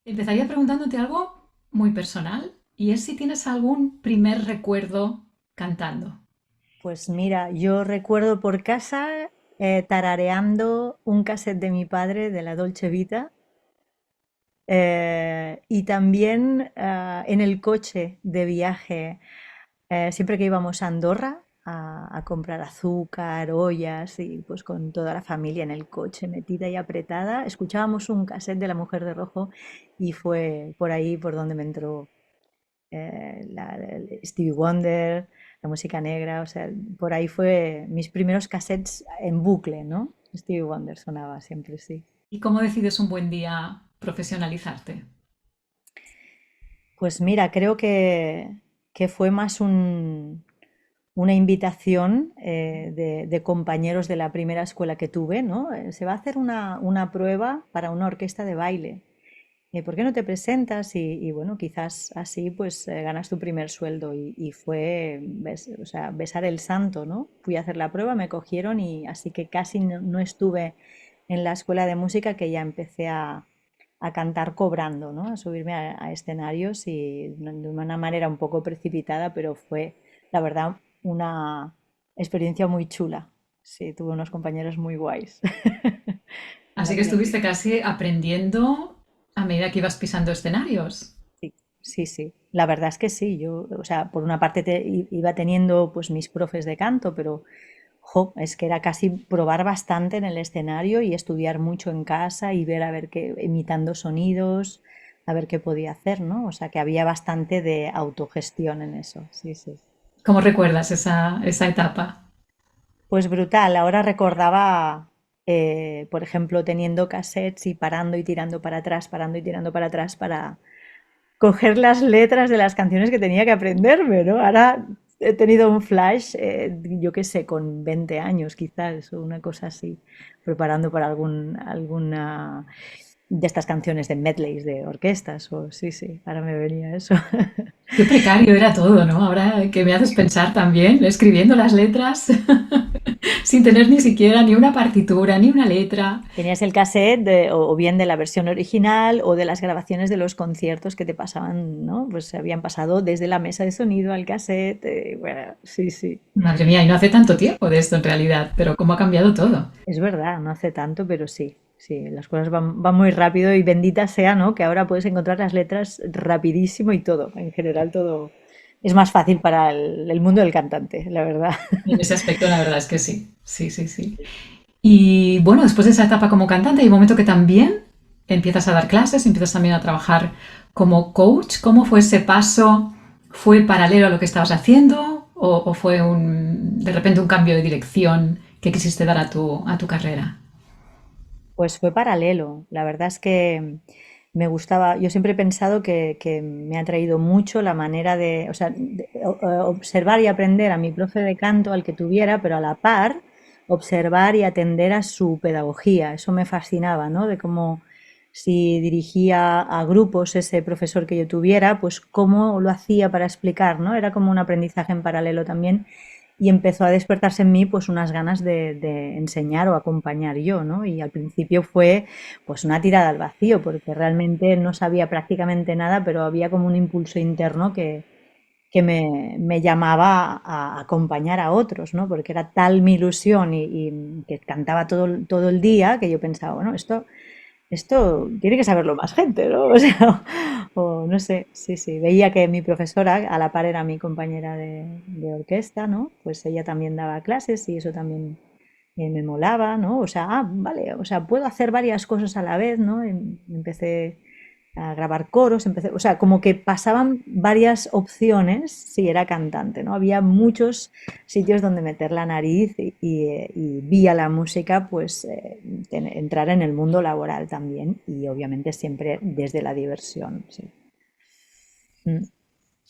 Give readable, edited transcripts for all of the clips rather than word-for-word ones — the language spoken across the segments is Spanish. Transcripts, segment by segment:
Empezaría preguntándote algo muy personal y es si tienes algún primer recuerdo cantando. Pues mira, yo recuerdo por casa tarareando un cassette de mi padre de la Dolce Vita y también en el coche de viaje, siempre que íbamos a Andorra a comprar azúcar, ollas y pues con toda la familia en el coche metida y apretada, escuchábamos un cassette de La Mujer de Rojo y fue por ahí por donde me entró Stevie Wonder, la música negra, o sea, por ahí fue mis primeros cassettes en bucle, ¿no? Stevie Wonder sonaba siempre, sí. ¿Y cómo decides un buen día profesionalizarte? Pues mira, creo que fue más una invitación de compañeros de la primera escuela que tuve, ¿no? Se va a hacer una prueba para una orquesta de baile. ¿Por qué no te presentas? Y bueno, quizás así pues ganas tu primer sueldo. Y fue, o sea, besar el santo, ¿no? Fui a hacer la prueba, me cogieron y así que casi no estuve en la escuela de música que ya empecé a cantar cobrando, ¿no? A subirme a escenarios y de una manera un poco precipitada, pero fue, la verdad, una experiencia muy chula. Sí, tuve unos compañeros muy guays en Así la que estuviste universidad. casi aprendiendo a medida que ibas pisando escenarios. Sí, sí, sí. La verdad es que sí. Yo, o sea, por una parte iba teniendo pues mis profes de canto, pero jo, es que era casi probar bastante en el escenario y estudiar mucho en casa y ver a ver qué, imitando sonidos, a ver qué podía hacer, ¿no? O sea, que había bastante de autogestión en eso. Sí, sí. ¿Cómo recuerdas esa etapa? Pues brutal. Ahora recordaba, por ejemplo, teniendo cassettes y parando y tirando para atrás, parando y tirando para atrás para coger las letras de las canciones que tenía que aprenderme, ¿no? Ahora he tenido un flash, yo qué sé, con 20 años quizás, o una cosa así, preparando para alguna de estas canciones de medleys de orquestas, o sí, sí, ahora me venía eso. Qué precario era todo, ¿no? Ahora que me haces pensar también, escribiendo las letras sin tener ni siquiera ni una partitura, ni una letra. Tenías el cassette o bien de la versión original o de las grabaciones de los conciertos que te pasaban, ¿no? Pues se habían pasado desde la mesa de sonido al cassette, bueno, sí, sí. Madre mía, y no hace tanto tiempo de esto en realidad, pero cómo ha cambiado todo. Es verdad, no hace tanto, pero sí, sí, las cosas van muy rápido y bendita sea, ¿no? Que ahora puedes encontrar las letras rapidísimo y todo, en general todo es más fácil para el mundo del cantante, la verdad. En ese aspecto, la verdad es que sí. Sí, sí, sí. Y bueno, después de esa etapa como cantante, hay un momento que también empiezas a dar clases, empiezas también a trabajar como coach. ¿Cómo fue ese paso? ¿Fue paralelo a lo que estabas haciendo? ¿O fue de repente un cambio de dirección que quisiste dar a tu carrera? Pues fue paralelo, la verdad es que me gustaba, yo siempre he pensado que me ha traído mucho la manera de, o sea, observar y aprender a mi profe de canto, al que tuviera, pero a la par observar y atender a su pedagogía. Eso me fascinaba, ¿no? De cómo si dirigía a grupos ese profesor que yo tuviera, pues cómo lo hacía para explicar, ¿no? Era como un aprendizaje en paralelo también y empezó a despertarse en mí pues unas ganas de enseñar o acompañar yo, ¿no? Y al principio fue pues una tirada al vacío porque realmente no sabía prácticamente nada, pero había como un impulso interno que me llamaba a acompañar a otros, ¿no? Porque era tal mi ilusión y que cantaba todo el día que yo pensaba, bueno, esto tiene que saberlo más gente, ¿no? O sea, o no sé, sí, sí. Veía que mi profesora, a la par era mi compañera de orquesta, ¿no? Pues ella también daba clases y eso también me molaba, ¿no? O sea, vale, o sea, puedo hacer varias cosas a la vez, ¿no? Empecé a grabar coros, empecé, o sea, como que pasaban varias opciones si era cantante, ¿no? Había muchos sitios donde meter la nariz y vía la música, pues entrar en el mundo laboral también y obviamente siempre desde la diversión, sí. Mm.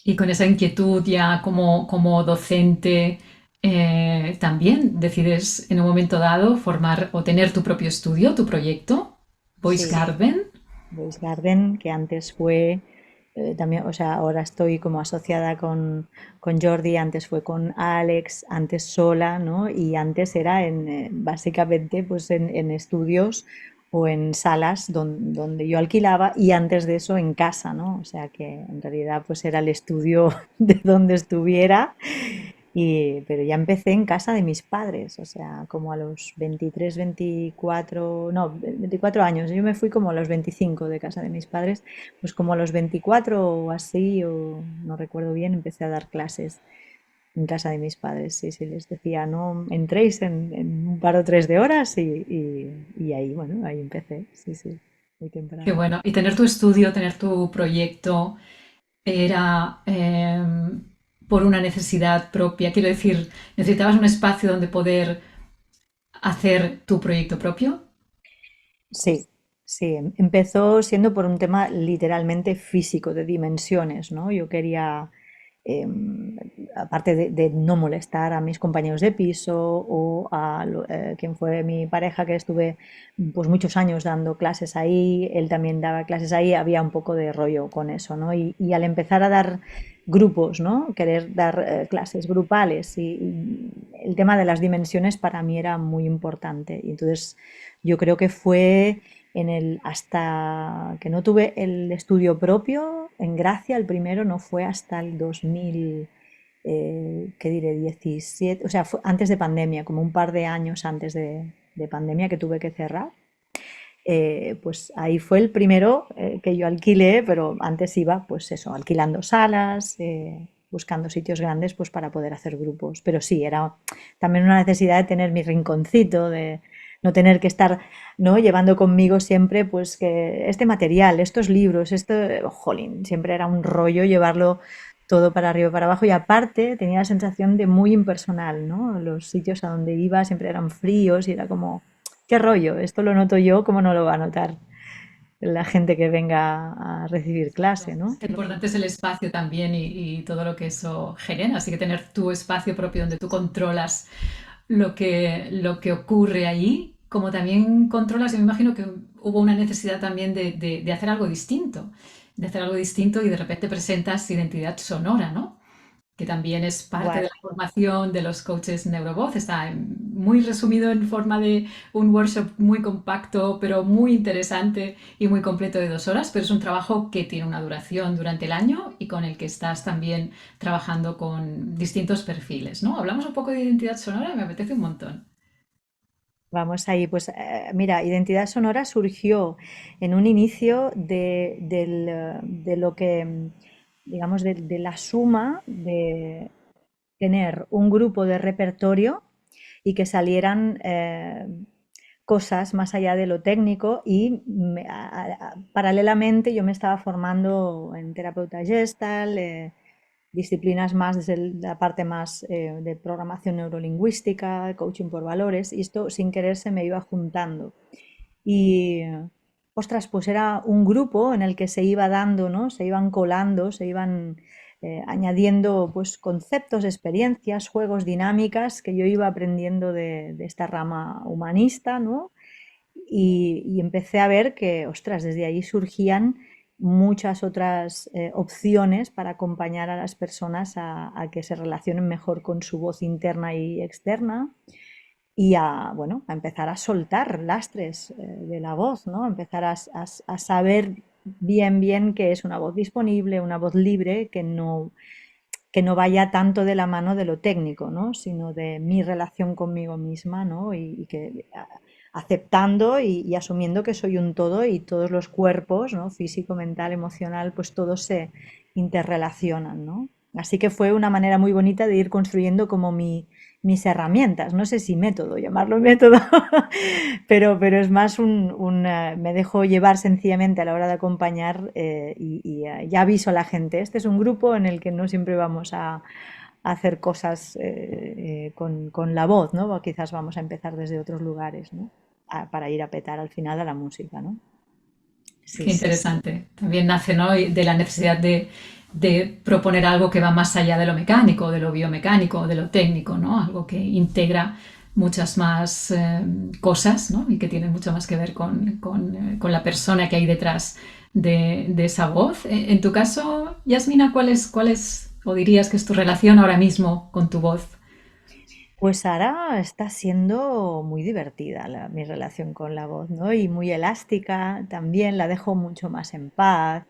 Y con esa inquietud ya como docente, también decides en un momento dado formar o tener tu propio estudio, tu proyecto, Voice Sí, Garden. Voice Garden, que antes fue también, o sea, ahora estoy como asociada con Jordi, antes fue con Alex, antes sola, ¿no? Y antes era básicamente pues en estudios o en salas donde yo alquilaba y antes de eso en casa, ¿no? O sea que en realidad pues era el estudio de donde estuviera pero ya empecé en casa de mis padres, o sea, como a los 23, 24, no, 24 años. Yo me fui como a los 25 de casa de mis padres, pues como a los 24 o así, o no recuerdo bien, empecé a dar clases en casa de mis padres. Sí, sí, les decía, no entréis en un par o tres de horas y ahí, bueno, ahí empecé, sí, sí, muy Qué temprano. bueno. Y tener tu estudio, tener tu proyecto, era por una necesidad propia. Quiero decir, necesitabas un espacio donde poder hacer tu proyecto propio. Sí, sí, empezó siendo por un tema literalmente físico, de dimensiones, ¿no? Yo quería, em, aparte de no molestar a mis compañeros de piso o a quien fue mi pareja, que estuve pues muchos años dando clases ahí, él también daba clases ahí, había un poco de rollo con eso, ¿no? Y al empezar a dar grupos, ¿no? Querer dar clases grupales y el tema de las dimensiones para mí era muy importante. Y entonces yo creo que fue hasta que no tuve el estudio propio en Gracia, el primero no fue hasta el 2000, ¿qué diré? 17, o sea, fue antes de pandemia, como un par de años antes de pandemia que tuve que cerrar. Pues ahí fue el primero que yo alquilé, pero antes iba, pues eso, alquilando salas, buscando sitios grandes, pues para poder hacer grupos. Pero sí, era también una necesidad de tener mi rinconcito, de no tener que estar, ¿no? Llevando conmigo siempre, pues que este material, estos libros, esto, jolín, siempre era un rollo llevarlo todo para arriba y para abajo y aparte tenía la sensación de muy impersonal, ¿no? Los sitios a donde iba siempre eran fríos y era como, ¿qué rollo? Esto lo noto yo, ¿cómo no lo va a notar la gente que venga a recibir clase, ¿no? Qué importante es el espacio también y todo lo que eso genera. Así que tener tu espacio propio donde tú controlas lo que ocurre allí, como también controlas, yo me imagino que hubo una necesidad también de hacer algo distinto, de hacer algo distinto y de repente presentas identidad sonora, ¿no? Que también es parte de Bueno, la formación de los coaches neurovoz. Está muy resumido en forma de un workshop muy compacto, pero muy interesante y muy completo de 2 horas, pero es un trabajo que tiene una duración durante el año y con el que estás también trabajando con distintos perfiles, ¿no? Hablamos un poco de identidad sonora, me apetece un montón. vamos ahí. Pues mira, Identidad Sonora surgió en un inicio de lo que, digamos, de la suma de tener un grupo de repertorio y que salieran cosas más allá de lo técnico y paralelamente yo me estaba formando en terapeuta gestal, disciplinas más desde la parte más de programación neurolingüística, coaching por valores y esto sin querer se me iba juntando. Y ostras, pues era un grupo en el que se iba dando, ¿no? Se iban colando, se iban añadiendo pues conceptos, experiencias, juegos, dinámicas que yo iba aprendiendo de esta rama humanista, ¿no? Y empecé a ver que, ostras, desde ahí surgían muchas otras opciones para acompañar a las personas a que se relacionen mejor con su voz interna y externa y bueno, a empezar a soltar lastres de la voz, ¿no? A empezar a saber bien, bien qué es una voz disponible, una voz libre, que no vaya tanto de la mano de lo técnico, ¿no? Sino de mi relación conmigo misma, ¿no? Y que aceptando y asumiendo que soy un todo y todos los cuerpos, ¿no? Físico, mental, emocional, pues todos se interrelacionan, ¿no? Así que fue una manera muy bonita de ir construyendo como mis herramientas, no sé si método, llamarlo método, pero es más me dejo llevar sencillamente a la hora de acompañar ya aviso a la gente, este es un grupo en el que no siempre vamos a hacer cosas con la voz, ¿no? O quizás vamos a empezar desde otros lugares, ¿no? Para ir a petar al final a la música, ¿no? Sí, Qué sí, sí. interesante. También nace, ¿no? De la necesidad de proponer algo que va más allá de lo mecánico, de lo biomecánico, de lo técnico, ¿no? Algo que integra muchas más cosas, ¿no? Y que tiene mucho más que ver con la persona que hay detrás de esa voz. En tu caso, Yasmina, ¿cuál es, o dirías que es tu relación ahora mismo con tu voz? Pues ahora está siendo muy divertida mi relación con la voz, ¿no? Y muy elástica también, la dejo mucho más en paz.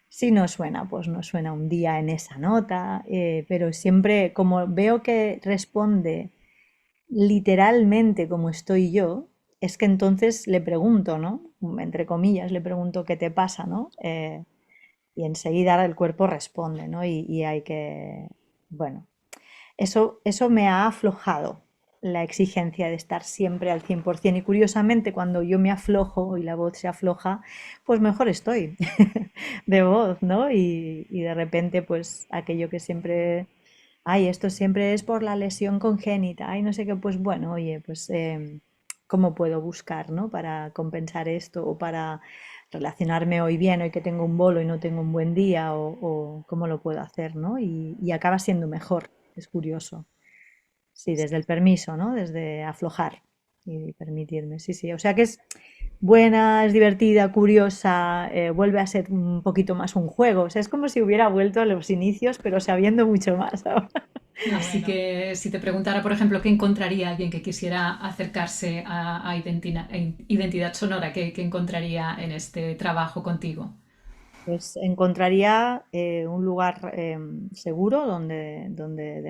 Si no suena, pues no suena un día en esa nota, pero siempre como veo que responde literalmente como estoy yo, es que entonces le pregunto, ¿no? Entre comillas, le pregunto qué te pasa, ¿no? Y enseguida el cuerpo responde, ¿no? Y hay que, bueno, eso me ha aflojado la exigencia de estar siempre al 100%. Y curiosamente, cuando yo me aflojo y la voz se afloja, pues mejor estoy de voz, ¿no? Y de repente, pues aquello que siempre, ay, esto siempre es por la lesión congénita, ay, no sé qué, pues bueno, oye, pues cómo puedo buscar, ¿no? Para compensar esto o para relacionarme hoy bien, hoy que tengo un bolo y no tengo un buen día, o cómo lo puedo hacer, ¿no? Y acaba siendo mejor, es curioso. Sí, desde el permiso, ¿no? Desde aflojar y permitirme, sí, sí. O sea que es buena, es divertida, curiosa, vuelve a ser un poquito más un juego. O sea, es como si hubiera vuelto a los inicios, pero sabiendo mucho más ahora. Así que si te preguntara, por ejemplo, qué encontraría alguien que quisiera acercarse a identidad sonora, ¿qué encontraría en este trabajo contigo? Pues encontraría un lugar seguro donde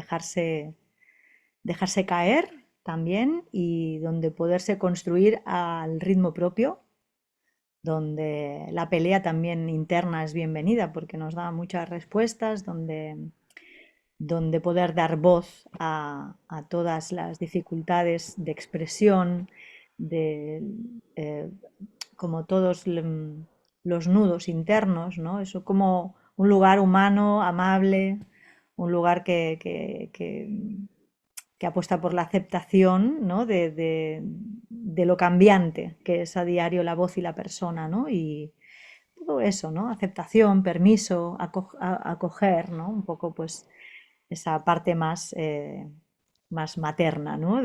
dejarse caer también y donde poderse construir al ritmo propio, donde la pelea también interna es bienvenida porque nos da muchas respuestas, donde poder dar voz a todas las dificultades de expresión, de eh, como todos los nudos internos, ¿no? Eso como un lugar humano, amable, un lugar que apuesta por la aceptación, ¿no? De lo cambiante que es a diario la voz y la persona, ¿no? Y todo eso, ¿no? Aceptación, permiso, acoger, ¿no? Un poco, pues, esa parte más materna, ¿no?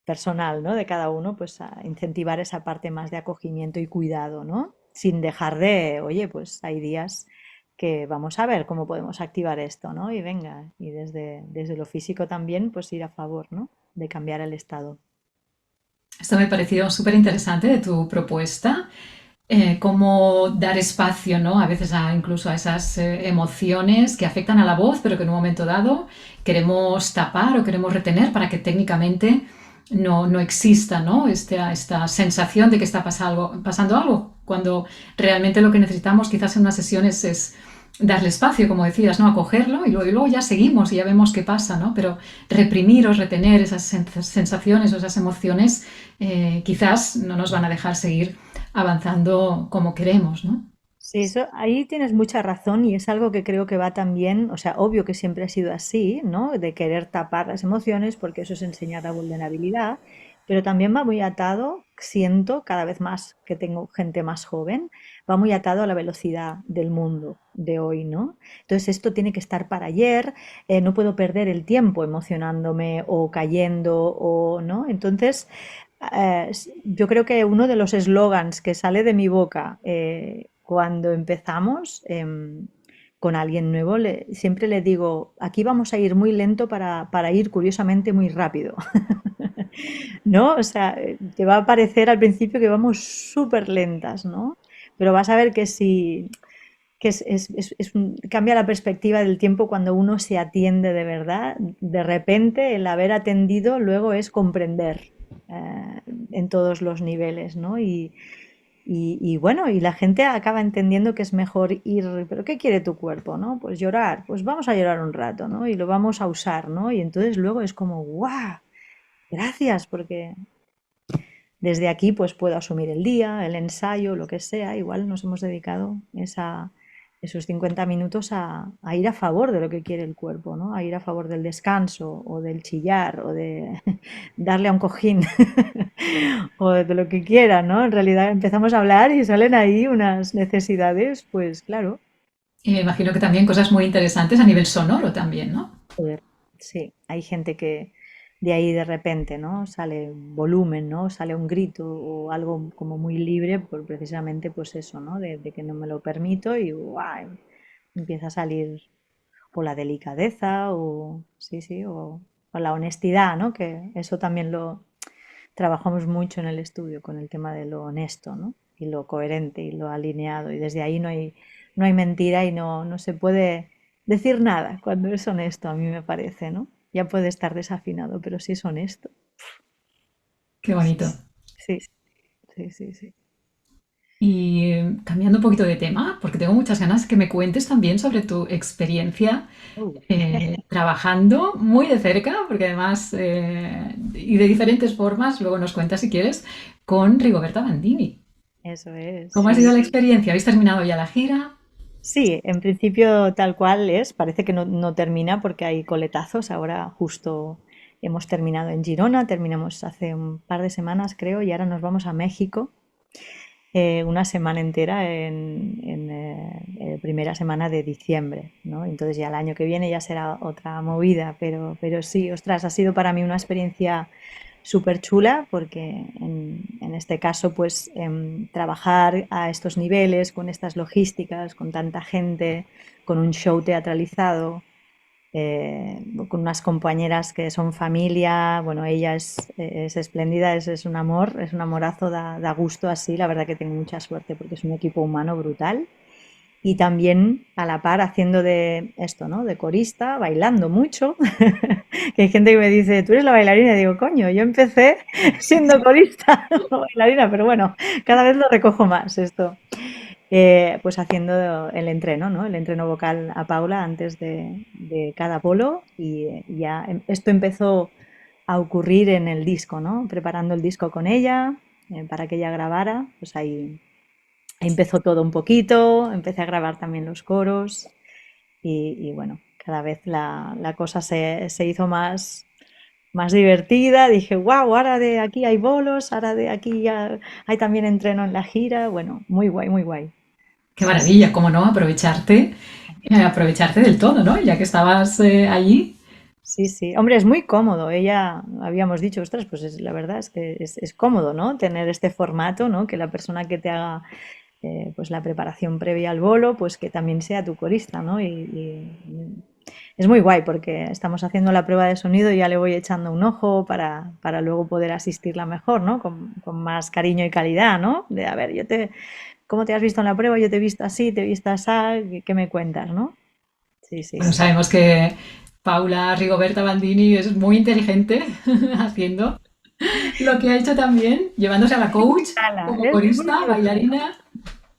Personal, ¿no? De cada uno, pues a incentivar esa parte más de acogimiento y cuidado, ¿no? Sin dejar de, oye, pues hay días que vamos a ver cómo podemos activar esto, ¿no? Y venga, y desde lo físico también, pues ir a favor, ¿no? De cambiar el estado. Esto me pareció súper interesante de tu propuesta, cómo dar espacio, ¿no? A veces incluso a esas emociones que afectan a la voz, pero que en un momento dado queremos tapar o queremos retener para que técnicamente no exista, ¿no? Esta sensación de que está pasando algo, cuando realmente lo que necesitamos quizás en una sesión es darle espacio, como decías, ¿no? Acogerlo y luego ya seguimos y ya vemos qué pasa, ¿no? Pero reprimir o retener esas sensaciones o esas emociones quizás no nos van a dejar seguir avanzando como queremos, ¿no? Sí, eso, ahí tienes mucha razón y es algo que creo que va también, o sea, obvio que siempre ha sido así, ¿no? De querer tapar las emociones porque eso es enseñar la vulnerabilidad, pero también va muy atado, siento cada vez más que tengo gente más joven, va muy atado a la velocidad del mundo de hoy, ¿no? Entonces esto tiene que estar para ayer, no puedo perder el tiempo emocionándome o cayendo o, ¿no? Entonces, yo creo que uno de los eslogans que sale de mi boca cuando empezamos con alguien nuevo, siempre le digo, aquí vamos a ir muy lento para ir curiosamente muy rápido, ¿no? O sea, te va a parecer al principio que vamos súper lentas, ¿no? Pero vas a ver que si que cambia la perspectiva del tiempo cuando uno se atiende de verdad. De repente, el haber atendido luego es comprender en todos los niveles, ¿no? Y bueno, y la gente acaba entendiendo que es mejor ir, pero ¿qué quiere tu cuerpo, no? Pues llorar, pues vamos a llorar un rato, ¿no? Y lo vamos a usar, ¿no? Y entonces luego es como, ¡guau! Gracias, porque desde aquí pues puedo asumir el día, el ensayo, lo que sea. Igual nos hemos dedicado esos 50 minutos a ir a favor de lo que quiere el cuerpo, ¿no? A ir a favor del descanso o del chillar o de darle a un cojín o de lo que quiera, ¿no? En realidad empezamos a hablar y salen ahí unas necesidades, pues claro, Y me imagino que también cosas muy interesantes a nivel sonoro también, ¿no? joder, sí, hay gente que de ahí de repente, ¿no? Sale volumen, ¿no? Sale un grito o algo como muy libre por precisamente pues eso, ¿no? De que no me lo permito y ¡guau! Empieza a salir o la delicadeza o sí, sí, o o la honestidad, ¿no? Que eso también lo trabajamos mucho en el estudio con el tema de lo honesto, ¿no? Y lo coherente y lo alineado. Y desde ahí no hay mentira y no se puede decir nada cuando es honesto, a mí me parece, ¿no? Ya puede estar desafinado, pero si es honesto. Qué bonito. Sí, sí, sí, sí. Y cambiando un poquito de tema, porque tengo muchas ganas que me cuentes también sobre tu experiencia Uh, trabajando muy de cerca, porque además, y de diferentes formas, luego nos cuentas si quieres, con Rigoberta Bandini. eso es, ¿Cómo ha sí. sido la experiencia? ¿Habéis terminado ya la gira? Sí, en principio tal cual es. Parece que no termina porque hay coletazos. Ahora justo hemos terminado en Girona, terminamos hace un par de semanas creo y ahora nos vamos a México una semana entera en primera semana de diciembre, ¿no? Entonces ya el año que viene ya será otra movida, pero sí, ostras, ha sido para mí una experiencia súper chula porque en este caso pues trabajar a estos niveles, con estas logísticas, con tanta gente, con un show teatralizado, con unas compañeras que son familia, bueno, ella es espléndida, es un amor, es un amorazo, da gusto así, la verdad que tengo mucha suerte porque es un equipo humano brutal y también a la par haciendo de esto, ¿no? De corista, bailando mucho, que hay gente que me dice, tú eres la bailarina, y digo, coño, yo empecé siendo corista, no bailarina, pero bueno, cada vez lo recojo más esto pues haciendo el entreno, ¿no? El entreno vocal a Paula antes de cada bolo y ya esto empezó a ocurrir en el disco, ¿no? Preparando el disco con ella para que ella grabara, pues ahí empezó todo un poquito, empecé a grabar también los coros y bueno, cada vez la cosa se hizo más divertida. Dije, wow, ahora de aquí hay bolos, ahora de aquí ya hay también entreno en la gira. Bueno, muy guay, muy guay. Qué Sí, sí. maravilla, cómo no, aprovecharte del todo, ¿no? Ya que estabas allí. Sí, sí. Hombre, es muy cómodo. Ella, habíamos dicho, ostras, pues la verdad es que es cómodo, ¿no? Tener este formato, ¿no? Que la persona que te haga pues la preparación previa al bolo, pues que también sea tu corista, ¿no? Y es muy guay porque estamos haciendo la prueba de sonido y ya le voy echando un ojo para luego poder asistirla mejor, ¿no? Con más cariño y calidad, ¿no? De, a ver, ¿cómo te has visto en la prueba? Yo te he visto así, te he visto así, ¿qué me cuentas, no? Sí, sí, Bueno, sí. sabemos que Paula Rigoberta Bandini es muy inteligente haciendo lo que ha hecho también, llevándose a la coach como Es muy corista, brutal. bailarina.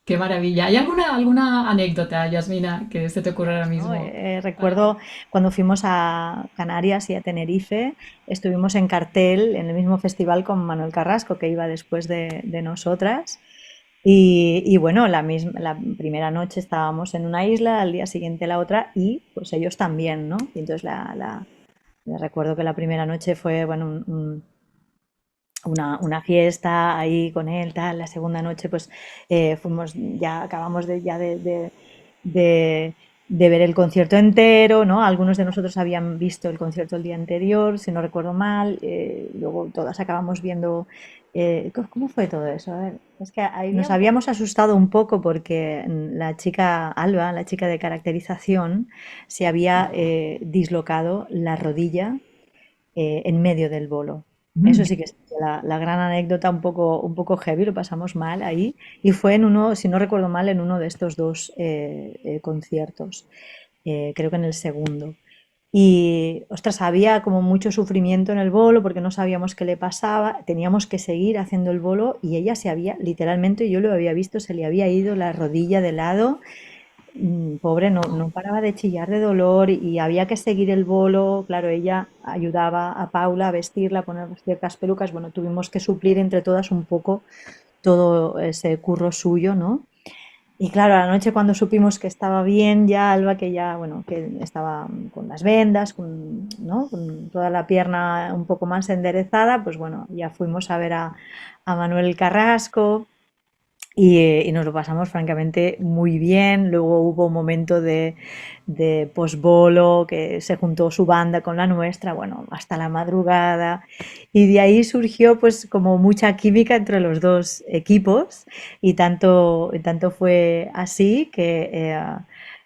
Qué maravilla. ¿Hay alguna anécdota, Yasmina, que se te ocurra ahora ¿No? mismo? Recuerdo cuando fuimos a Canarias y a Tenerife, estuvimos en cartel en el mismo festival con Manuel Carrasco, que iba después de nosotras. Y bueno, la primera noche estábamos en una isla, al día siguiente la otra, y pues ellos también, ¿no? Y entonces recuerdo que la primera noche fue, bueno, una fiesta ahí con él, tal. La segunda noche, pues fuimos, ya acabamos de- de ver el concierto entero, ¿no? Algunos de nosotros habían visto el concierto el día anterior, si no recuerdo mal. Luego todas acabamos viendo. ¿Cómo fue todo eso? A ver, es que nos habíamos asustado un poco porque la chica Alba, la chica de caracterización, se había dislocado la rodilla en medio del bolo. Eso Mm, sí que es la gran anécdota, un poco heavy, lo pasamos mal ahí. Y fue en uno, si no recuerdo mal, en uno de estos dos conciertos, creo que en el segundo. Y, ostras, había como mucho sufrimiento en el bolo porque no sabíamos qué le pasaba, teníamos que seguir haciendo el bolo y ella se había, literalmente, yo lo había visto, se le había ido la rodilla de lado. Pobre, no paraba de chillar de dolor y había que seguir el bolo. Claro, ella ayudaba a Paula a vestirla, a poner ciertas pelucas. Bueno, tuvimos que suplir entre todas un poco todo ese curro suyo, ¿no? Y claro, a la noche cuando supimos que estaba bien ya Alba, que ya, bueno, que estaba con las vendas, ¿no? Con toda la pierna un poco más enderezada, pues bueno, ya fuimos a ver a Manuel Carrasco, y nos lo pasamos francamente muy bien. Luego hubo un momento de posbolo que se juntó su banda con la nuestra, bueno, hasta la madrugada. Y de ahí surgió pues como mucha química entre los dos equipos y tanto fue así que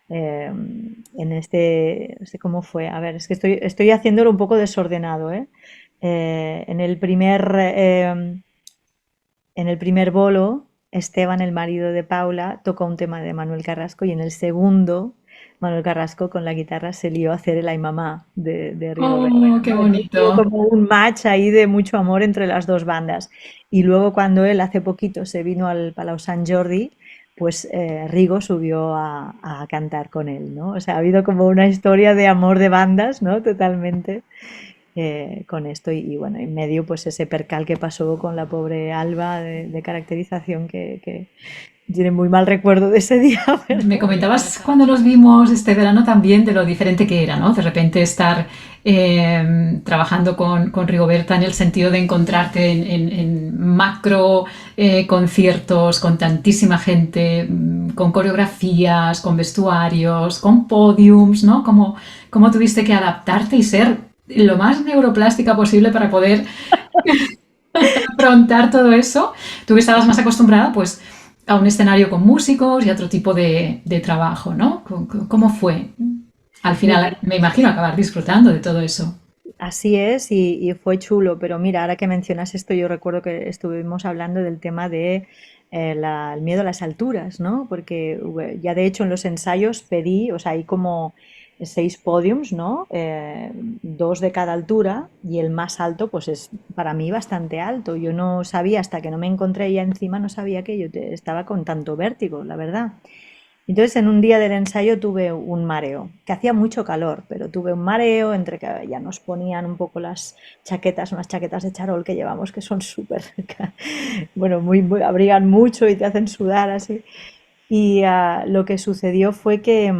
eh, en este, no sé cómo fue, a ver, es que estoy haciéndolo un poco desordenado, ¿eh? En el primer bolo, Esteban, el marido de Paula, tocó un tema de Manuel Carrasco y en el segundo, Manuel Carrasco con la guitarra se lió a hacer el Ay Mamá de Rigoberta. Oh, qué Entonces hubo bonito. como un match ahí de mucho amor entre las dos bandas. Y luego cuando él hace poquito se vino al Palau Sant Jordi, pues Rigo subió a cantar con él, ¿no? O sea, ha habido como una historia de amor de bandas, ¿no? Totalmente con esto y bueno, en medio pues ese percal que pasó con la pobre Alba de caracterización que tiene muy mal recuerdo de ese día, Me pero comentabas cuando nos vimos este verano también de lo diferente que era, ¿no? De repente estar trabajando con Rigoberta en el sentido de encontrarte en macro conciertos con tantísima gente, con coreografías, con vestuarios, con podiums, ¿no? Cómo tuviste que adaptarte y ser lo más neuroplástica posible para poder afrontar todo eso. Tú que estabas más acostumbrada, pues, a un escenario con músicos y a otro tipo de trabajo, ¿no? ¿Cómo fue? Al final, me imagino acabar disfrutando de todo eso. así es y fue chulo, pero mira, ahora que mencionas esto, yo recuerdo que estuvimos hablando del tema de el miedo a las alturas, ¿no? Porque ya de hecho en los ensayos pedí, o sea, hay como 6 podiums, ¿no? Dos de cada altura y el más alto, pues es para mí bastante alto. Yo no sabía, hasta que no me encontré ya encima, no sabía que yo estaba con tanto vértigo, la verdad. Entonces, en un día del ensayo tuve un mareo, que hacía mucho calor, pero tuve un mareo entre que ya nos ponían un poco las chaquetas, unas chaquetas de charol que llevamos que son súper, bueno, abrigan mucho y te hacen sudar así. Y lo que sucedió fue que,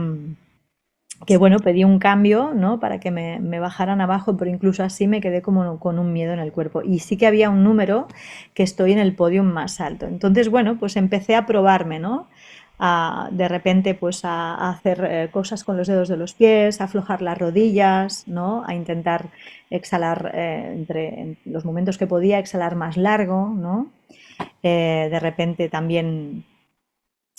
bueno, pedí un cambio, ¿no? Para que me bajaran abajo, pero incluso así me quedé como con un miedo en el cuerpo. Y sí que había un número que estoy en el podio más alto. Entonces, bueno, pues empecé a probarme, ¿no? De repente, pues a hacer cosas con los dedos de los pies, a aflojar las rodillas, ¿no? A intentar exhalar en los momentos que podía, exhalar más largo, ¿no? De repente también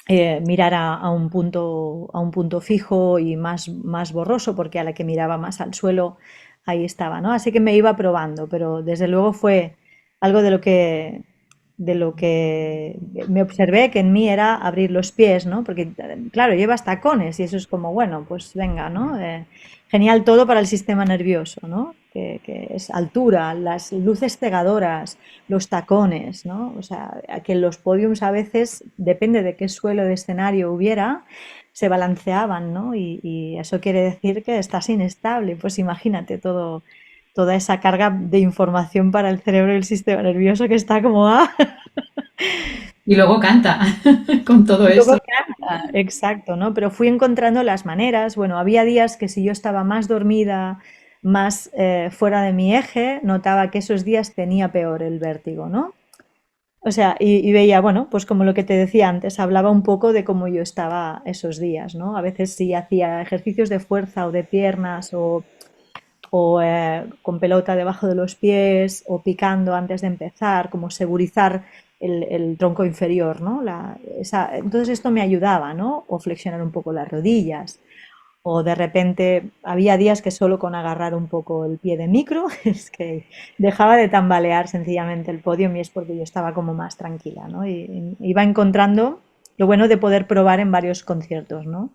mirar a un punto fijo y más borroso, porque a la que miraba más al suelo, ahí estaba, ¿no? Así que me iba probando, pero desde luego fue algo de lo que me observé que en mí era abrir los pies, ¿no? Porque, claro, llevas tacones y eso es como, bueno, pues venga, ¿no? Genial todo para el sistema nervioso, ¿no? Que es altura, las luces cegadoras, los tacones, ¿no? O sea, que los podiums a veces, depende de qué suelo de escenario hubiera, se balanceaban, ¿no? Y eso quiere decir que estás inestable. Pues imagínate toda esa carga de información para el cerebro y el sistema nervioso que está como, Y luego canta con todo y luego eso. canta, exacto, ¿no? Pero fui encontrando las maneras. Bueno, había días que si yo estaba más dormida, más fuera de mi eje, notaba que esos días tenía peor el vértigo, ¿no? O sea, y veía, bueno, pues como lo que te decía antes, hablaba un poco de cómo yo estaba esos días, ¿no? A veces si hacía ejercicios de fuerza o de piernas o con pelota debajo de los pies o picando antes de empezar, como segurizar el tronco inferior, ¿no? Entonces esto me ayudaba, ¿no? O flexionar un poco las rodillas. O de repente había días que solo con agarrar un poco el pie de micro es que dejaba de tambalear sencillamente el podio y es porque yo estaba como más tranquila, ¿no? Y iba encontrando lo bueno de poder probar en varios conciertos, ¿no?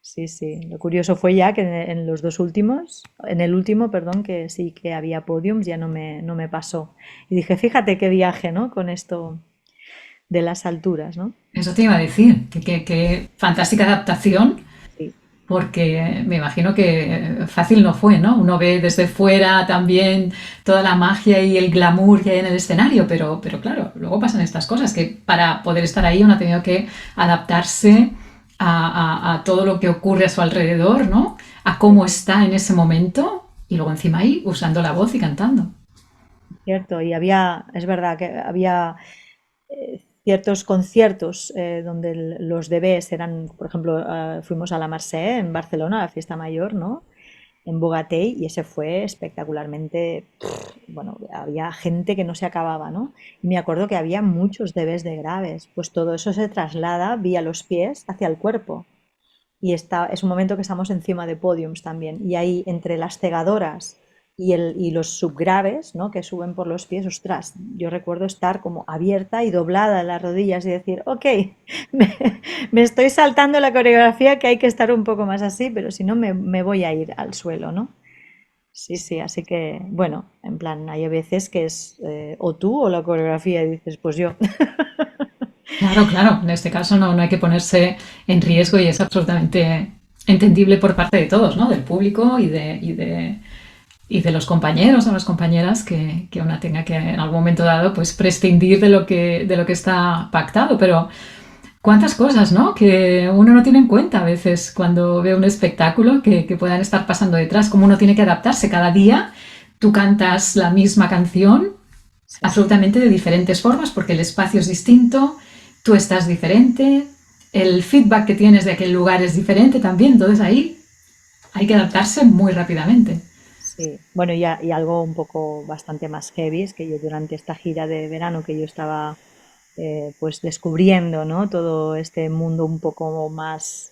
Sí, sí. Lo curioso fue ya que en los dos últimos, en el último, perdón, que sí que había podiums, ya no me pasó. Y dije, fíjate qué viaje, ¿no? Con esto de las alturas, ¿no? Eso te iba a decir, que fantástica adaptación, Sí. porque me imagino que fácil no fue, ¿no? Uno ve desde fuera también toda la magia y el glamour que hay en el escenario, pero claro, luego pasan estas cosas que para poder estar ahí uno ha tenido que adaptarse a todo lo que ocurre a su alrededor, ¿no? A cómo está en ese momento y luego encima ahí usando la voz y cantando. Cierto, y es verdad que había ciertos conciertos donde los DBs eran, por ejemplo, fuimos a la Mercè en Barcelona, a la fiesta mayor, ¿no? En Bogatell, y ese fue espectacularmente, bueno, había gente que no se acababa, ¿no? Y me acuerdo que había muchos DBs de graves, pues todo eso se traslada vía los pies hacia el cuerpo. y es un momento que estamos encima de podiums también. Y ahí entre las cegadoras y los subgraves, ¿no? Que suben por los pies, ostras, yo recuerdo estar como abierta y doblada en las rodillas y decir, ok, me, me estoy saltando la coreografía que hay que estar un poco más así, pero si no me voy a ir al suelo, ¿no? Sí, sí, así que, bueno, en plan, hay veces que es o tú o la coreografía y dices, pues yo. Claro, claro, en este caso no, no hay que ponerse en riesgo y es absolutamente entendible por parte de todos, ¿no? Del público y de los compañeros o las compañeras que una tenga que en algún momento dado pues prescindir de lo que está pactado. Pero cuántas cosas, ¿no? Que uno no tiene en cuenta a veces cuando ve un espectáculo que puedan estar pasando detrás, cómo uno tiene que adaptarse cada día. Tú cantas la misma canción Sí. absolutamente de diferentes formas porque el espacio es distinto, tú estás diferente, el feedback que tienes de aquel lugar es diferente también, entonces ahí hay que adaptarse muy rápidamente. Sí, bueno, y algo un poco bastante más heavy es que yo durante esta gira de verano que yo estaba pues descubriendo, ¿no? Todo este mundo un poco más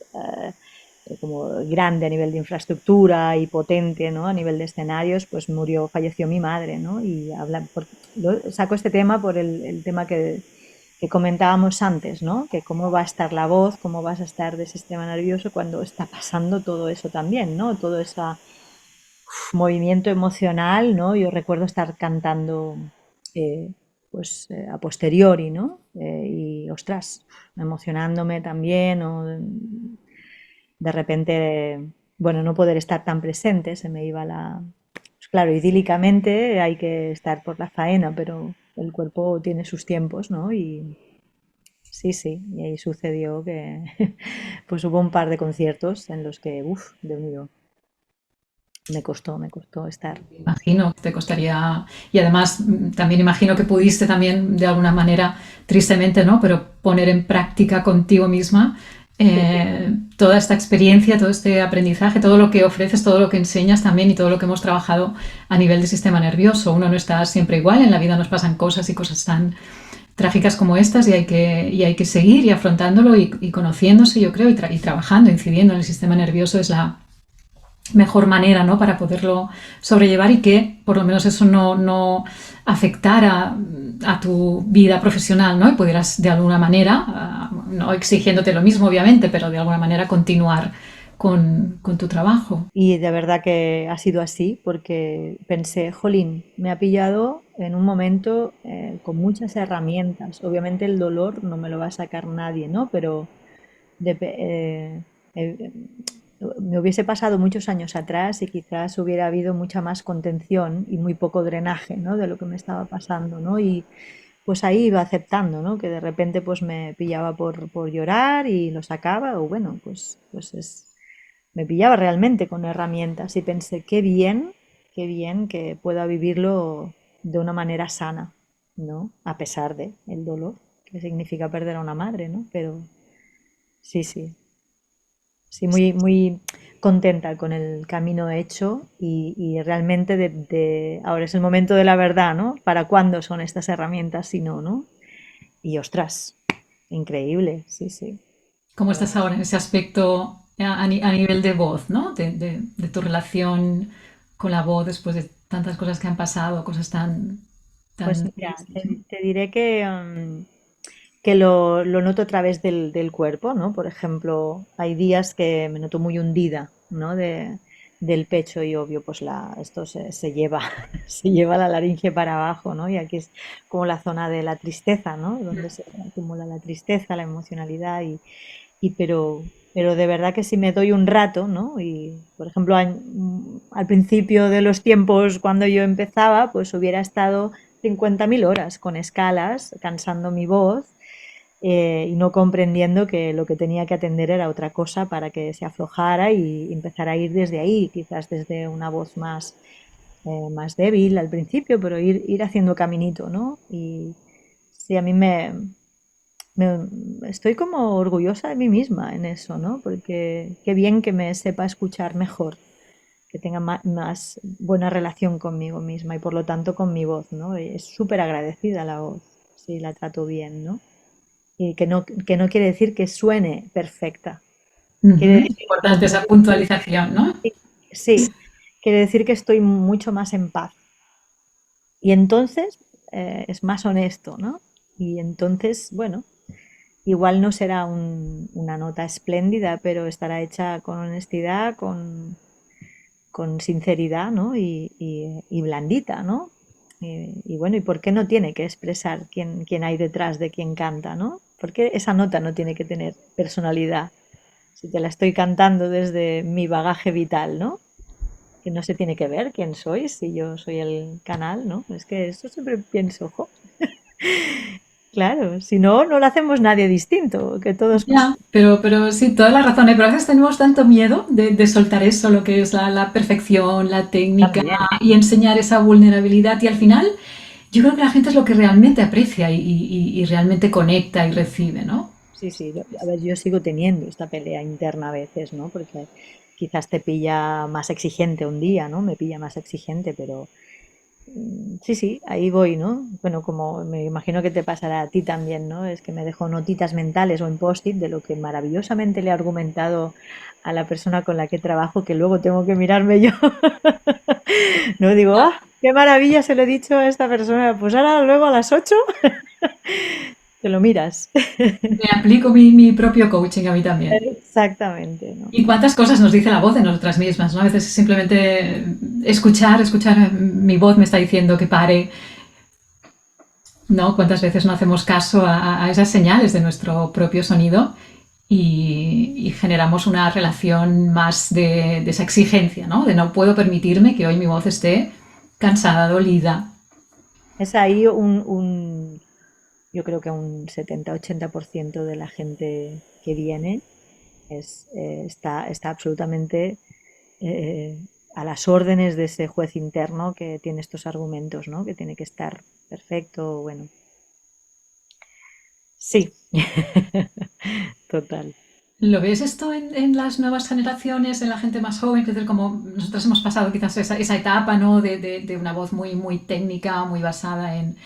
como grande a nivel de infraestructura y potente, ¿no? A nivel de escenarios, pues falleció mi madre, ¿no? Y saco este tema por el tema que comentábamos antes, ¿no? Que cómo va a estar la voz, cómo vas a estar de sistema nervioso cuando está pasando todo eso también, ¿no? Todo ese movimiento emocional, ¿no? Yo recuerdo estar cantando a posteriori, ¿no? Y ostras, emocionándome también, o de repente, bueno, no poder estar tan presente, se me iba la... Pues claro, idílicamente hay que estar por la faena, pero el cuerpo tiene sus tiempos, ¿no? Y sí, sí, y ahí sucedió que pues hubo un par de conciertos en los que, uff, de unido, me costó estar. Imagino que te costaría, y además también imagino que pudiste también de alguna manera, tristemente, ¿no? Pero poner en práctica contigo misma toda esta experiencia, todo este aprendizaje, todo lo que ofreces, todo lo que enseñas también y todo lo que hemos trabajado a nivel de sistema nervioso. Uno no está siempre igual, en la vida nos pasan cosas y cosas tan trágicas como estas y hay que seguir y afrontándolo y conociéndose, yo creo, y trabajando, incidiendo en el sistema nervioso es la mejor manera, ¿no? Para poderlo sobrellevar y que por lo menos eso no afectara a tu vida profesional, ¿no? Y pudieras de alguna manera, no exigiéndote lo mismo obviamente, pero de alguna manera continuar con tu trabajo. Y de verdad que ha sido así, porque pensé, jolín, me ha pillado en un momento con muchas herramientas. Obviamente el dolor no me lo va a sacar nadie, ¿no? Pero de- eh, eh, me hubiese pasado muchos años atrás y quizás hubiera habido mucha más contención y muy poco drenaje, ¿no? De lo que me estaba pasando, ¿no? Y pues ahí iba aceptando, ¿no? Que de repente pues me pillaba por llorar y lo sacaba, o bueno, me pillaba realmente con herramientas y pensé, qué bien que pueda vivirlo de una manera sana, ¿no? A pesar de el dolor que significa perder a una madre, ¿no? Pero sí, sí, sí, muy, muy contenta con el camino hecho y realmente ahora es el momento de la verdad, ¿no? ¿Para cuándo son estas herramientas si no, no? Y ostras, increíble, sí, sí. ¿Cómo La estás verdad. ahora en ese aspecto a nivel de voz, ¿no? De tu relación con la voz después de tantas cosas que han pasado, cosas Pues tan mira, tristes, ¿no? te diré que lo noto a través del cuerpo, ¿no? Por ejemplo, hay días que me noto muy hundida, ¿no? Del pecho y obvio, pues esto se lleva, se lleva la laringe para abajo, ¿no? Y aquí es como la zona de la tristeza, ¿no? Donde se acumula la tristeza, la emocionalidad pero de verdad que si me doy un rato, ¿no? Y por ejemplo, al principio de los tiempos cuando yo empezaba, pues hubiera estado 50.000 horas con escalas, cansando mi voz y no comprendiendo que lo que tenía que atender era otra cosa para que se aflojara y empezar a ir desde ahí, quizás desde una voz más débil al principio, pero ir haciendo caminito, ¿no? Y sí, a mí estoy como orgullosa de mí misma en eso, ¿no? Porque qué bien que me sepa escuchar mejor, que tenga más buena relación conmigo misma y por lo tanto con mi voz, ¿no? Es súper agradecida la voz, si la trato bien, ¿no? Y que no quiere decir que suene perfecta, Quiere Ujú. decir que Importante esa puntualización, ¿no? sí, quiere decir que estoy mucho más en paz. Y entonces es más honesto, ¿no? Y entonces, bueno, igual no será una nota espléndida, pero estará hecha con honestidad, con sinceridad, ¿no? Y blandita, ¿no? Y bueno, ¿y por qué no tiene que expresar quién hay detrás de quien canta, ¿no? Porque esa nota no tiene que tener personalidad. Si te la estoy cantando desde mi bagaje vital, ¿no? Que no se tiene que ver quién soy, si yo soy el canal, ¿no? Es que eso siempre pienso, ojo, claro, si no, no lo hacemos nadie distinto, que todos Ya, pero sí, toda la razón. Pero a veces tenemos tanto miedo de soltar eso, lo que es la perfección, la técnica también. y enseñar esa vulnerabilidad. Y al final, yo creo que la gente es lo que realmente aprecia y realmente conecta y recibe, ¿no? Sí, sí, a ver, yo sigo teniendo esta pelea interna a veces, ¿no? Porque quizás te pilla más exigente un día, ¿no? Me pilla más exigente, pero sí, sí, ahí voy, ¿no? Bueno, como me imagino que te pasará a ti también, ¿no? Es que me dejo notitas mentales o en post-it de lo que maravillosamente le he argumentado a la persona con la que trabajo, que luego tengo que mirarme yo. No digo, ¡ah, qué maravilla se lo he dicho a esta persona! Pues ahora luego a las 8 te lo miras. Me aplico mi propio coaching a mí también. Exactamente, ¿no? Y cuántas cosas nos dice la voz de nosotras mismas, ¿no? A veces es simplemente escuchar, mi voz me está diciendo que pare, ¿no? Cuántas veces no hacemos caso a esas señales de nuestro propio sonido y generamos una relación más de esa exigencia, ¿no? De no puedo permitirme que hoy mi voz esté cansada, dolida. Es ahí yo creo que un 70-80% de la gente que viene está absolutamente eh, a las órdenes de ese juez interno que tiene estos argumentos, ¿no? Que tiene que estar perfecto, bueno. Sí, total. ¿Lo ves esto en las nuevas generaciones, en la gente más joven? Es decir, como nosotros hemos pasado quizás esa etapa, ¿no? De una voz muy técnica, muy basada en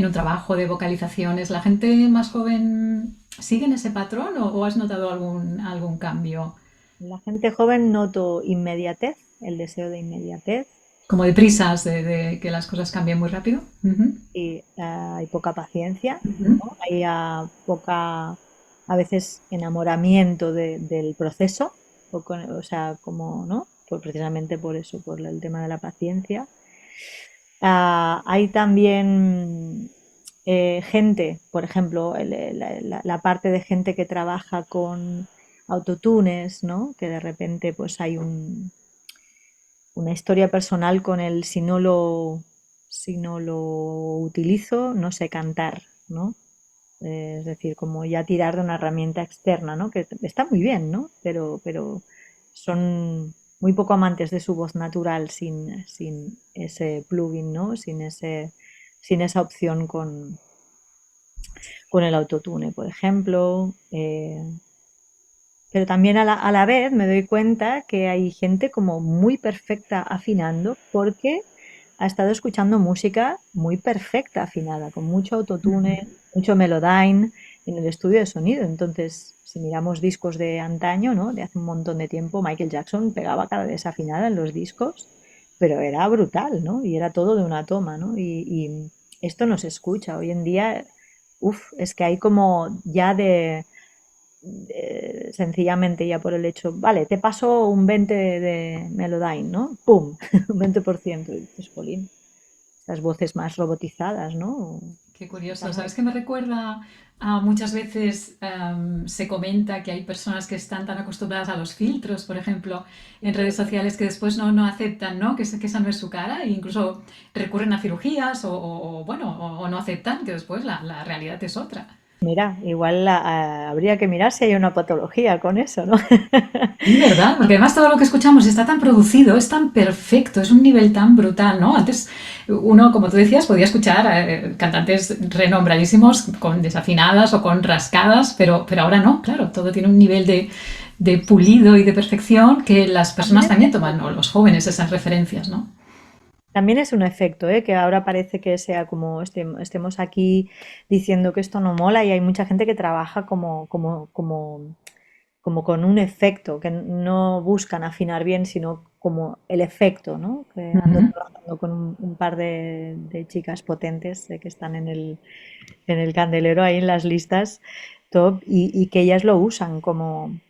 un trabajo de vocalizaciones. ¿La gente más joven sigue en ese patrón o has notado algún cambio? La gente joven noto inmediatez, el deseo de inmediatez Como de prisas, de que las cosas cambien muy rápido. Ujú, y hay poca paciencia, ujú. ¿no? Hay a veces enamoramiento del proceso, o sea, como, ¿no? Pues precisamente por eso, por el tema de la paciencia. Hay también gente, por ejemplo, la parte de gente que trabaja con autotunes, ¿no? Que de repente pues hay una historia personal con el si no lo utilizo, no sé cantar, ¿no? Es decir, como ya tirar de una herramienta externa, ¿no? Que está muy bien, ¿no? Pero son muy poco amantes de su voz natural sin ese plugin, ¿no? Sin esa opción con el autotune, por ejemplo. Pero también a la vez me doy cuenta que hay gente como muy perfecta afinando porque ha estado escuchando música muy perfecta afinada, con mucho autotune, mucho Melodyne en el estudio de sonido. Entonces, si miramos discos de antaño, ¿no? De hace un montón de tiempo, Michael Jackson pegaba cada desafinada en los discos, pero era brutal, ¿no? Y era todo de una toma, ¿no? Y esto no se escucha. Hoy en día, es que hay como ya sencillamente ya por el hecho, vale, te paso un 20 de Melodyne, ¿no? ¡Pum! Un 20%. Y dices, jolín, estas voces más robotizadas, ¿no? Qué curioso. Están- ¿Sabes qué me recuerda? Muchas veces se comenta que hay personas que están tan acostumbradas a los filtros, por ejemplo, en redes sociales que después no aceptan, ¿no? Que esa no es su cara e incluso recurren a cirugías bueno, o no aceptan que después la realidad es otra. Mira, igual habría que mirar si hay una patología con eso, ¿no? Sí, ¿verdad? Porque además todo lo que escuchamos está tan producido, es tan perfecto, es un nivel tan brutal, ¿no? Antes uno, como tú decías, podía escuchar cantantes renombradísimos con desafinadas o con rascadas, pero ahora no, claro, todo tiene un nivel de pulido y de perfección que las También personas es, también toman, o los jóvenes, esas referencias, ¿no? también es un efecto, ¿eh? Que ahora parece que sea como estemos aquí diciendo que esto no mola y hay mucha gente que trabaja como como con un efecto, que no buscan afinar bien, sino como el efecto, ¿no? Que ando Ujú. trabajando con un par de chicas potentes que están en el candelero, ahí en las listas top, y que ellas lo usan como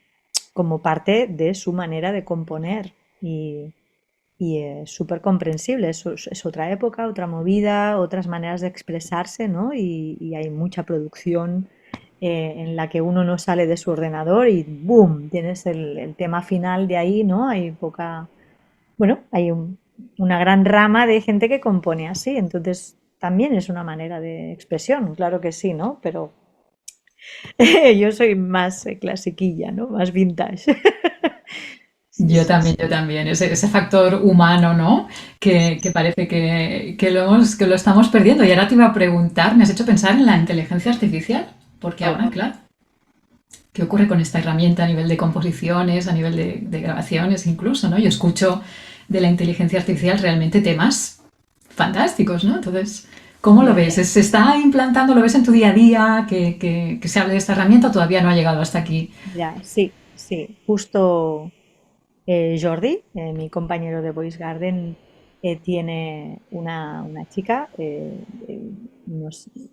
parte de su manera de componer. Y es súper comprensible, es otra época, otra movida, otras maneras de expresarse, ¿no? Y hay mucha producción en la que uno no sale de su ordenador y ¡boom! Tienes el tema final de ahí, ¿no? Hay poca, bueno, una gran rama de gente que compone así, entonces también es una manera de expresión, claro que sí, ¿no? Pero yo soy más clasiquilla, ¿no? Más vintage. Sí, sí, sí. Yo también. Ese factor humano, ¿no? Que parece que lo estamos perdiendo. Y ahora te iba a preguntar, me has hecho pensar en la inteligencia artificial, porque Oh, ahora, claro, ¿qué ocurre con esta herramienta a nivel de composiciones, a nivel de grabaciones incluso, ¿no? Yo escucho de la inteligencia artificial realmente temas fantásticos, ¿no? Entonces, ¿cómo lo ya, ves? ¿Se está implantando, lo ves en tu día a día, que se hable de esta herramienta o todavía no ha llegado hasta aquí? ya, sí, sí. Justo Jordi, mi compañero de Voice Garden, tiene una chica, no,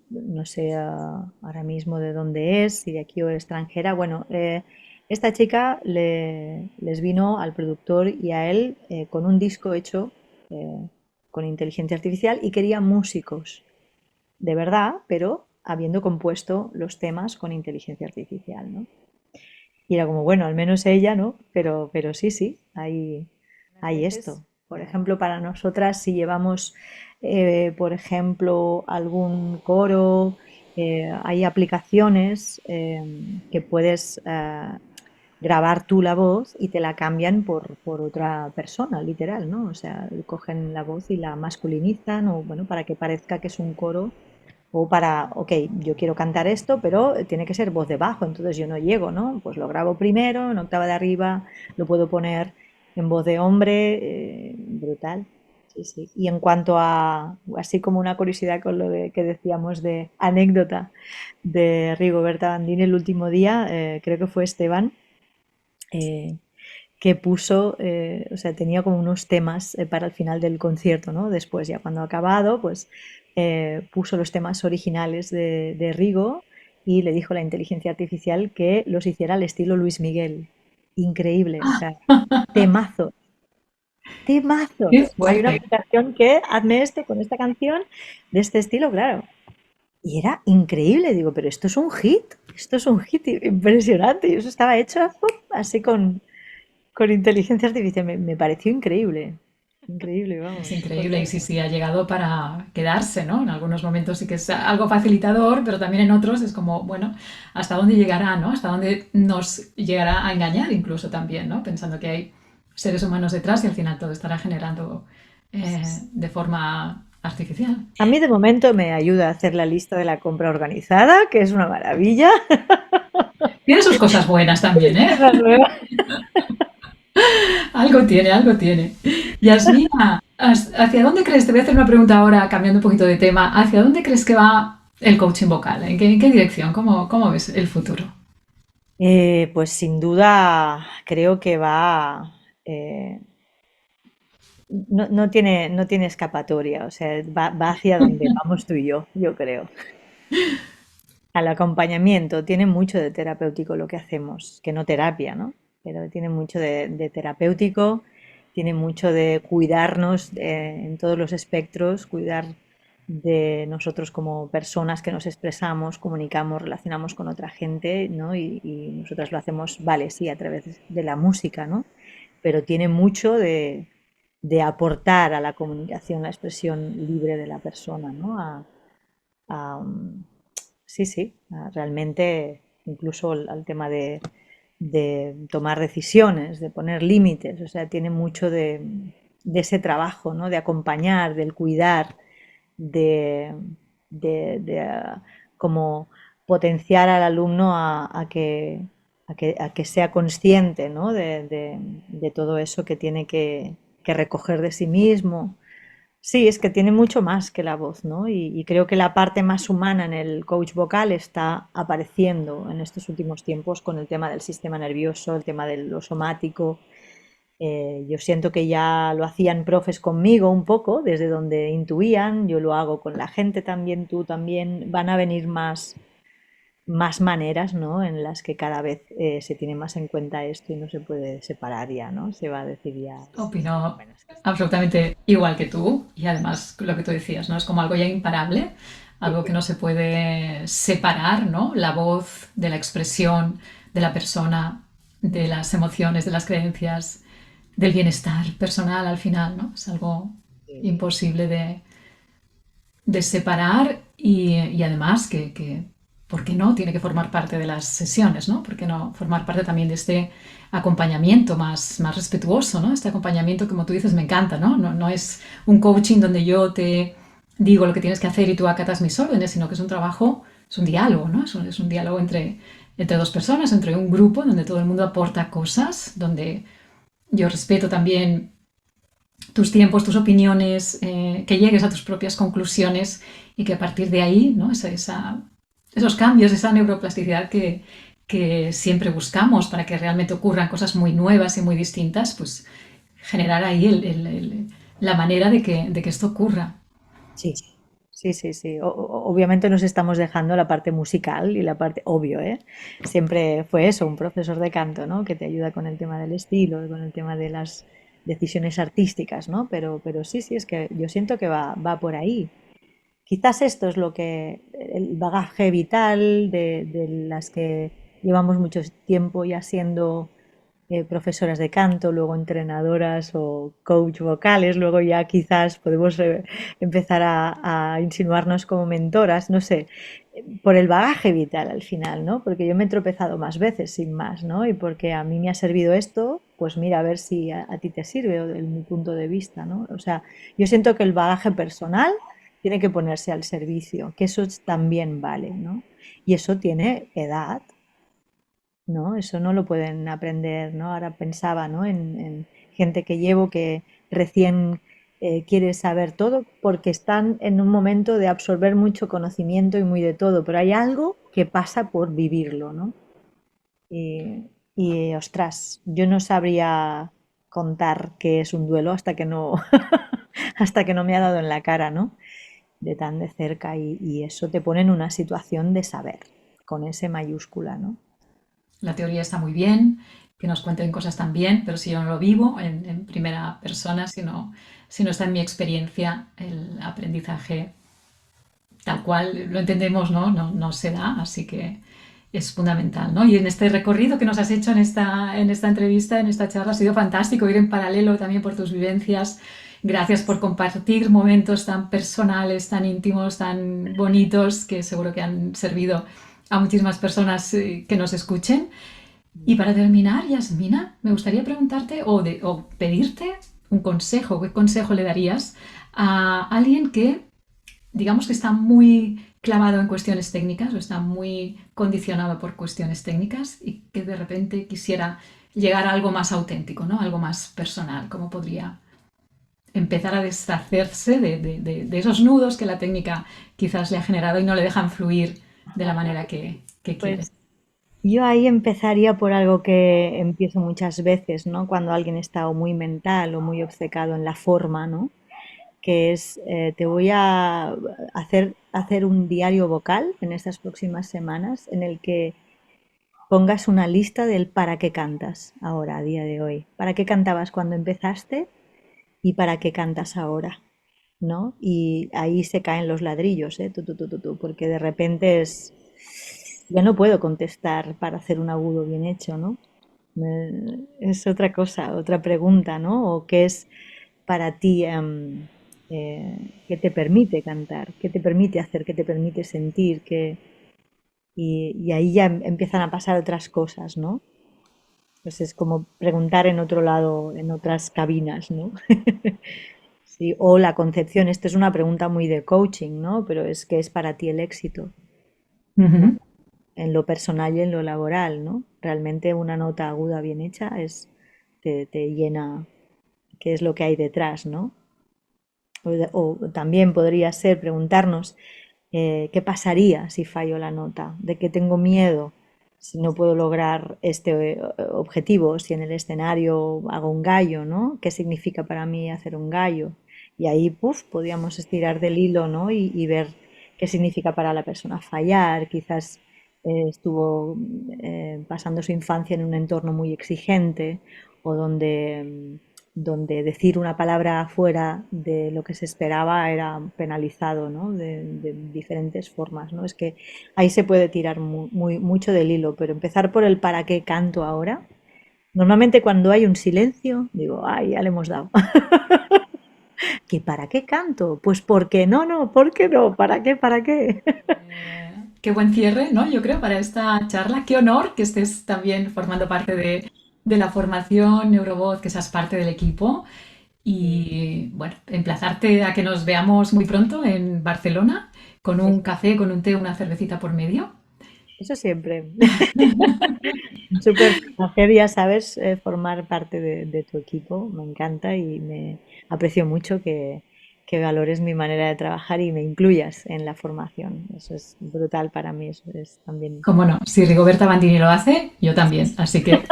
no sé ahora mismo de dónde es, si de aquí o extranjera. Bueno, esta chica les vino al productor y a él con un disco hecho con inteligencia artificial y quería músicos de verdad, pero habiendo compuesto los temas con inteligencia artificial, ¿no? Y era como, bueno, al menos ella, ¿no? Pero sí, sí, hay esto. Por ejemplo, para nosotras, si llevamos, por ejemplo, algún coro, hay aplicaciones que puedes grabar tú la voz y te la cambian por otra persona, literal, ¿no? O sea, cogen la voz y la masculinizan o, bueno, para que parezca que es un coro o para, ok, yo quiero cantar esto, pero tiene que ser voz de bajo, entonces yo no llego, ¿no? Pues lo grabo primero, en octava de arriba, lo puedo poner en voz de hombre, brutal. Sí, sí. Y en cuanto a, así como una curiosidad con que decíamos de anécdota de Rigoberta Bandini el último día, creo que fue Esteban, eh, que puso, o sea, tenía como unos temas para el final del concierto, ¿no? Después, ya cuando ha acabado, pues puso los temas originales de Rigo y le dijo a la inteligencia artificial que los hiciera al estilo Luis Miguel. Increíble, o sea, temazos, ¡Qué temazos. Hay una fuerte! aplicación que hazme este con esta canción de este estilo, claro. Y era increíble, digo, pero esto es un hit impresionante. Y eso estaba hecho ¡pum! Así con inteligencia artificial. Me pareció increíble. Increíble, Es vamos. increíble y sí, sí, ha llegado para quedarse, ¿no? En algunos momentos sí que es algo facilitador, pero también en otros es como, bueno, ¿hasta dónde llegará, ¿no? ¿Hasta dónde nos llegará a engañar incluso también, ¿no? Pensando que hay seres humanos detrás y al final todo estará generando de forma artificial. A mí de momento me ayuda a hacer la lista de la compra organizada, que es una maravilla. Tiene sus cosas buenas también, ¿eh? Esa nueva. Algo tiene, algo tiene. Yasmina, ¿hacia dónde crees? Te voy a hacer una pregunta ahora, cambiando un poquito de tema. ¿Hacia dónde crees que va el coaching vocal? En qué dirección? ¿Cómo ves el futuro? Pues sin duda creo que va, no tiene escapatoria, o sea, va hacia donde vamos tú y yo creo. Al acompañamiento, tiene mucho de terapéutico lo que hacemos, que no terapia, ¿no? Pero tiene mucho de terapéutico, tiene mucho de cuidarnos en todos los espectros, cuidar de nosotros como personas que nos expresamos, comunicamos, relacionamos con otra gente, ¿no? Y nosotras lo hacemos, vale, sí, a través de la música, ¿no? Pero tiene mucho de aportar a la comunicación, la expresión libre de la persona, ¿no? A, sí, sí, realmente incluso al tema de tomar decisiones, de poner límites, o sea, tiene mucho de ese trabajo, ¿no? De acompañar, del cuidar, de, de como potenciar al alumno a que sea consciente, ¿no? De todo eso que tiene que recoger de sí mismo. Sí, es que tiene mucho más que la voz, ¿no? Y creo que la parte más humana en el coach vocal está apareciendo en estos últimos tiempos con el tema del sistema nervioso, el tema de lo somático. Yo siento que ya lo hacían profes conmigo un poco, desde donde intuían, yo lo hago con la gente también, tú también, van a venir más maneras, ¿no? En las que cada vez se tiene más en cuenta esto y no se puede separar ya, ¿no? Se va a decir ya, Opino bueno, es que absolutamente igual que tú y además lo que tú decías, ¿no? Es como algo ya imparable, sí, algo que no se puede separar, ¿no? La voz de la expresión de la persona, de las emociones, de las creencias, del bienestar personal al final, ¿no? Es algo sí, imposible de separar y además ¿por qué no? Tiene que formar parte de las sesiones, ¿no? ¿Por qué no formar parte también de este acompañamiento más respetuoso, ¿no? Este acompañamiento, como tú dices, me encanta, ¿no? No es un coaching donde yo te digo lo que tienes que hacer y tú acatas mis órdenes, sino que es un trabajo, es un diálogo, ¿no? Es un diálogo entre dos personas, entre un grupo donde todo el mundo aporta cosas, donde yo respeto también tus tiempos, tus opiniones, que llegues a tus propias conclusiones y que a partir de ahí, ¿no? Esos cambios, esa neuroplasticidad que siempre buscamos para que realmente ocurran cosas muy nuevas y muy distintas, pues generar ahí la manera de que esto ocurra. sí, sí, sí, sí. Obviamente nos estamos dejando la parte musical y la parte, obvio, ¿eh? Siempre fue eso, un profesor de canto, ¿no? Que te ayuda con el tema del estilo, con el tema de las decisiones artísticas, ¿no? Pero sí, sí, es que yo siento que va por ahí. Quizás esto es lo que, el bagaje vital de las que llevamos mucho tiempo ya siendo profesoras de canto, luego entrenadoras o coach vocales, luego ya quizás podemos empezar a insinuarnos como mentoras, no sé, por el bagaje vital al final, ¿no? Porque yo me he tropezado más veces sin más, ¿no? Y porque a mí me ha servido esto, pues mira, a ver si a ti te sirve o desde mi punto de vista, ¿no? O sea, yo siento que el bagaje personal tiene que ponerse al servicio, que eso también vale, ¿no? Y eso tiene edad, ¿no? Eso no lo pueden aprender, ¿no? Ahora pensaba, ¿no? En gente que llevo que recién quiere saber todo porque están en un momento de absorber mucho conocimiento y muy de todo, pero hay algo que pasa por vivirlo, ¿no? Ostras, yo no sabría contar qué es un duelo hasta que no, hasta que no me ha dado en la cara, ¿no? De tan de cerca y eso te pone en una situación de saber, con ese mayúscula, ¿no? La teoría está muy bien, que nos cuenten cosas también, pero si yo no lo vivo en primera persona, si no está en mi experiencia, el aprendizaje tal cual lo entendemos, no se da, así que es fundamental, ¿no? Y en este recorrido que nos has hecho en esta entrevista, en esta charla, ha sido fantástico ir en paralelo también por tus vivencias. Gracias por compartir momentos tan personales, tan íntimos, tan bonitos, que seguro que han servido a muchísimas personas que nos escuchen. Y para terminar, Yasmina, me gustaría preguntarte o pedirte un consejo. ¿Qué consejo le darías a alguien que digamos que está muy clavado en cuestiones técnicas o está muy condicionado por cuestiones técnicas y que de repente quisiera llegar a algo más auténtico, ¿no? Algo más personal? ¿Cómo podría empezar a deshacerse de esos nudos que la técnica quizás le ha generado y no le dejan fluir de la manera que quiere? Pues yo ahí empezaría por algo que empiezo muchas veces, ¿no? Cuando alguien está o muy mental o muy obcecado en la forma, ¿no? Que es, te voy a hacer un diario vocal en estas próximas semanas en el que pongas una lista del para qué cantas ahora, a día de hoy. ¿Para qué cantabas cuando empezaste y para qué cantas ahora? ¿No? Y ahí se caen los ladrillos, ¿eh? Porque de repente ya no puedo contestar para hacer un agudo bien hecho, ¿no? Es otra cosa, otra pregunta, ¿no? ¿O qué es para ti, qué te permite cantar, qué te permite hacer, qué te permite sentir, y ahí ya empiezan a pasar otras cosas, ¿no? Pues es como preguntar en otro lado, en otras cabinas, ¿no? Sí, o la concepción, esta es una pregunta muy de coaching, ¿no? Pero es que es para ti el éxito, ¿no? Ujú. En lo personal y en lo laboral, ¿no? Realmente una nota aguda bien hecha te llena, qué es lo que hay detrás, ¿no? o también podría ser preguntarnos qué pasaría si fallo la nota, de qué tengo miedo si no puedo lograr este objetivo, si en el escenario hago un gallo, ¿no? ¿Qué significa para mí hacer un gallo? Y ahí, puf, podíamos estirar del hilo, ¿no? Y ver qué significa para la persona fallar. Quizás estuvo pasando su infancia en un entorno muy exigente o donde decir una palabra fuera de lo que se esperaba era penalizado, ¿no? De diferentes formas, ¿no? Es que ahí se puede tirar mucho del hilo, pero empezar por el para qué canto ahora. Normalmente cuando hay un silencio, digo, ay, ya le hemos dado. ¿Que para qué canto? Pues porque no, no, ¿por qué no? ¿Para qué? ¿Para qué? Qué buen cierre, ¿no? Yo creo para esta charla. Qué honor que estés también formando parte de la formación Neurobot, que seas parte del equipo. Y bueno, emplazarte a que nos veamos muy pronto en Barcelona con un Eso, café, con un té, una cervecita por medio. eso siempre. Súper placer, ya sabes, formar parte de tu equipo. Me encanta y me aprecio mucho que valores mi manera de trabajar y me incluyas en la formación. Eso es brutal para mí, eso es también Cómo no, si Rigoberta Bandini lo hace, yo también. Así que,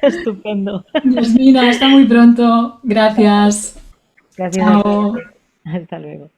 estupendo. Yasmina, hasta muy pronto. Gracias. Gracias a ti. Chao. Hasta luego.